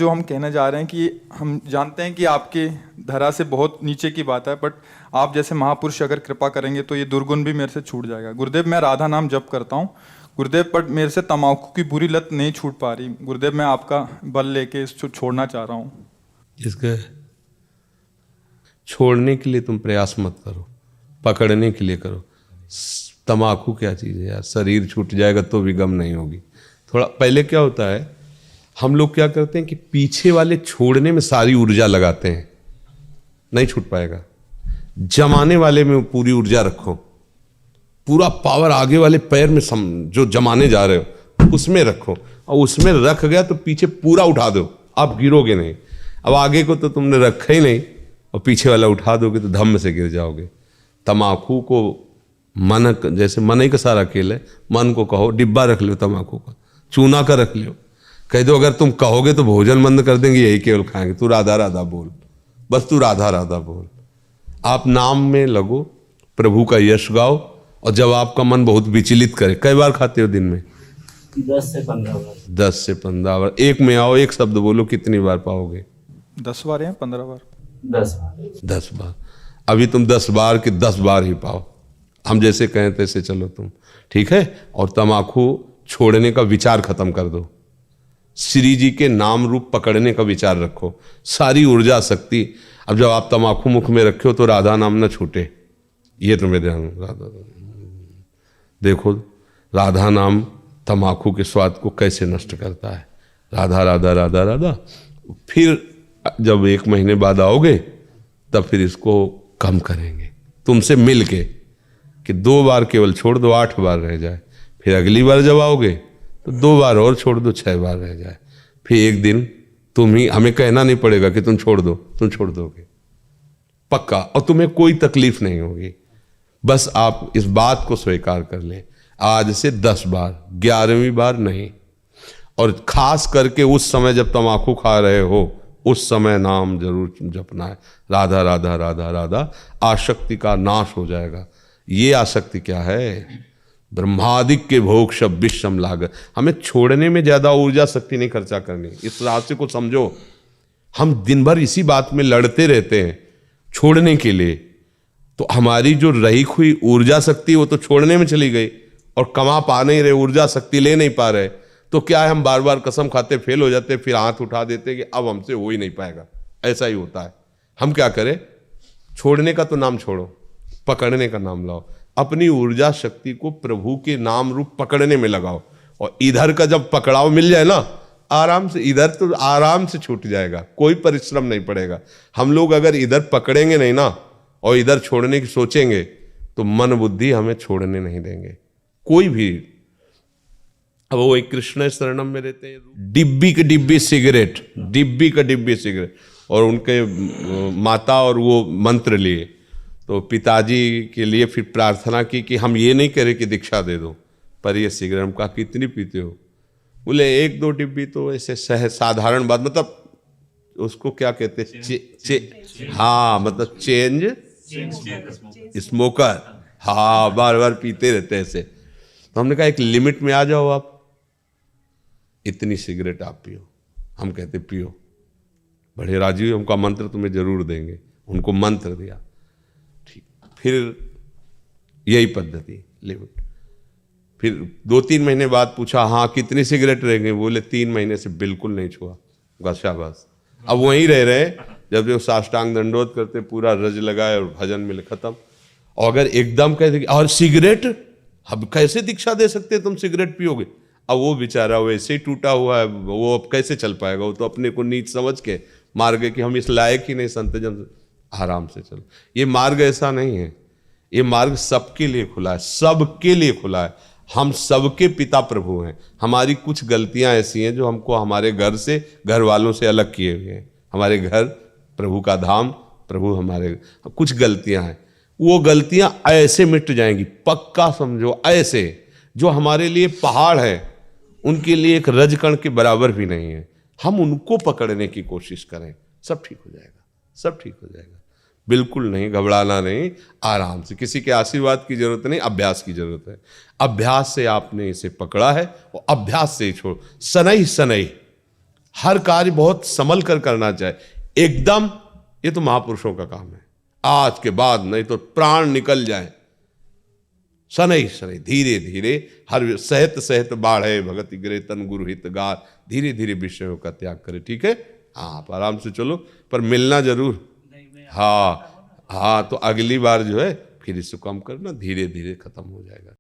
जो हम कहने जा रहे हैं कि हम जानते हैं कि आपके धरा से बहुत नीचे की बात है, बट आप जैसे महापुरुष अगर कृपा करेंगे तो ये दुर्गुण भी मेरे से छूट जाएगा। गुरुदेव, मैं राधा नाम जप करता हूँ गुरुदेव, बट मेरे से तम्बाकू की बुरी लत नहीं छूट पा रही गुरुदेव। मैं आपका बल लेके इसको छोड़ना चाह रहा हूँ। इसके छोड़ने के लिए तुम प्रयास मत करो, पकड़ने के लिए करो। तम्बाकू क्या चीज़ है यार, शरीर छूट जाएगा तो भी गम नहीं होगी। थोड़ा पहले क्या होता है, हम लोग क्या करते हैं कि पीछे वाले छोड़ने में सारी ऊर्जा लगाते हैं, नहीं छूट पाएगा। जमाने वाले में पूरी ऊर्जा रखो, पूरा पावर आगे वाले पैर में जो जमाने जा रहे हो उसमें रखो, और उसमें रख गया तो पीछे पूरा उठा दो, आप गिरोगे नहीं। अब आगे को तो तुमने रखा ही नहीं और पीछे वाला उठा दोगे तो धम्म से गिर जाओगे। तम्बाकू को मन, जैसे मन ही का सारा खेल है, मन को कहो डिब्बा रख लो, तम्बाकू का चूना का रख लो, कह दो अगर तुम कहोगे तो भोजन बंद कर देंगे, यही केवल खाएंगे। तू राधा राधा बोल, बस तू राधा राधा बोल। आप नाम में लगो, प्रभु का यश गाओ, और जब आपका मन बहुत विचलित करे, कई बार खाते हो दिन में? 10 से 15 बार। 10 से 15 बार। एक में आओ, एक शब्द बोलो, कितनी बार पाओगे? 10 बार या 15 बार? 10 बार। 10 बार। अभी तुम 10 बार के 10 बार ही पाओ, हम जैसे कहें तैसे चलो तुम, ठीक है? और तम्बाकू छोड़ने का विचार खत्म कर दो, श्री जी के नाम रूप पकड़ने का विचार रखो। सारी ऊर्जा शक्ति, अब जब आप तम्बाकू मुख में रखे हो तो राधा नाम न छूटे, ये तुम्हें ध्यान। राधा देखो, राधा नाम तम्बाकू के स्वाद को कैसे नष्ट करता है। राधा राधा राधा राधा। फिर जब 1 महीने बाद आओगे तब फिर इसको कम करेंगे तुमसे मिल के, कि 2 बार केवल छोड़ दो, 8 बार रह जाए। फिर अगली बार जब आओगे तो 2 बार और छोड़ दो, 6 बार रह जाए। फिर एक दिन तुम ही, हमें कहना नहीं पड़ेगा कि तुम छोड़ दो, तुम छोड़ दोगे पक्का, और तुम्हें कोई तकलीफ नहीं होगी। बस आप इस बात को स्वीकार कर लें, आज से 10 बार, 11वीं बार नहीं। और खास करके उस समय जब तम्बाकू खा रहे हो, उस समय नाम जरूर जपना है, राधा राधा राधा राधा। आसक्ति का नाश हो जाएगा। ये आसक्ति क्या है? ब्रह्मादिक के भोग शब विषम लागत। हमें छोड़ने में ज्यादा ऊर्जा शक्ति नहीं खर्चा करनी, इस रहस्य को समझो। हम दिन भर इसी बात में लड़ते रहते हैं छोड़ने के लिए, तो हमारी जो रही हुई ऊर्जा शक्ति वो तो छोड़ने में चली गई, और कमा पा नहीं रहे, ऊर्जा शक्ति ले नहीं पा रहे। तो क्या है, हम बार बार कसम खाते फेल हो जाते, फिर हाथ उठा देते कि अब हमसे हो ही नहीं पाएगा। ऐसा ही होता है। हम क्या करें? छोड़ने का तो नाम छोड़ो, पकड़ने का नाम लाओ। अपनी ऊर्जा शक्ति को प्रभु के नाम रूप पकड़ने में लगाओ, और इधर का जब पकड़ाव मिल जाए ना, आराम से, इधर तो आराम से छूट जाएगा, कोई परिश्रम नहीं पड़ेगा। हम लोग अगर इधर पकड़ेंगे नहीं ना और इधर छोड़ने की सोचेंगे तो मन बुद्धि हमें छोड़ने नहीं देंगे कोई भी। अब वो एक कृष्ण शरणम में रहते हैं, डिब्बी की डिब्बी सिगरेट, डिब्बी का डिब्बी सिगरेट, और उनके माता और वो मंत्र लिए, तो पिताजी के लिए फिर प्रार्थना की कि हम ये नहीं करें कि दीक्षा दे दो, पर ये सिगरेट। हम कहा कितनी पीते हो? बोले 1-2 डिब्बी तो ऐसे साधारण बात, मतलब उसको क्या कहते हैं, हाँ, मतलब चेंज स्मोकर, हाँ, बार बार पीते रहते हैं ऐसे। तो हमने कहा एक लिमिट में आ जाओ, आप इतनी सिगरेट आप पियो। हम कहते पियो, बड़े राजी हुए, उनका मंत्र तुम्हें जरूर देंगे। उनको मंत्र दिया, ठीक। फिर यही पद्धति लिमिट। फिर 2-3 महीने बाद पूछा, हाँ कितनी सिगरेट रह गई? बोले 3 महीने से बिल्कुल नहीं छुआ। शाबाश। अब वहीं रह रहे, जब जो साष्टांग दंडोत करते, पूरा रज लगाए और भजन मिले, खत्म। और अगर एकदम कहते और सिगरेट, अब कैसे दीक्षा दे सकते तुम सिगरेट पियोगे? अब वो बेचारा वैसे ही टूटा हुआ है, वो अब कैसे चल पाएगा? वो तो अपने को नीच समझ के मार गए कि हम इस लायक ही नहीं, संत जन। आराम से चलो। ये मार्ग ऐसा नहीं है, ये मार्ग सबके लिए खुला है, सबके लिए खुला है। हम सबके पिता प्रभु हैं। हमारी कुछ गलतियां ऐसी हैं जो हमको हमारे घर से, घर वालों से अलग किए हुए हैं। हमारे घर प्रभु का धाम, प्रभु हमारे, कुछ गलतियां हैं, वो गलतियां ऐसे मिट जाएंगी, पक्का समझो। ऐसे जो हमारे लिए पहाड़ है, उनके लिए एक रजकण के बराबर भी नहीं है। हम उनको पकड़ने की कोशिश करें, सब ठीक हो जाएगा, सब ठीक हो जाएगा। बिल्कुल नहीं, घबराना नहीं, आराम से। किसी के आशीर्वाद की जरूरत नहीं, अभ्यास की जरूरत है। अभ्यास से आपने इसे पकड़ा है और अभ्यास से ही छोड़, शनै शनै हर कार्य बहुत संभल कर करना चाहिए एकदम। ये तो महापुरुषों का काम है। आज के बाद नहीं तो प्राण निकल जाए। शनै शनै धीरे धीरे हर सहत सहत बाढ़े भगति गिरे तन गुरु हित गार। धीरे धीरे विषयों का त्याग करे। ठीक है, आप आराम से चलो, पर मिलना जरूर। हाँ हाँ, तो अगली बार जो है फिर इसको कम करना, धीरे धीरे खत्म हो जाएगा।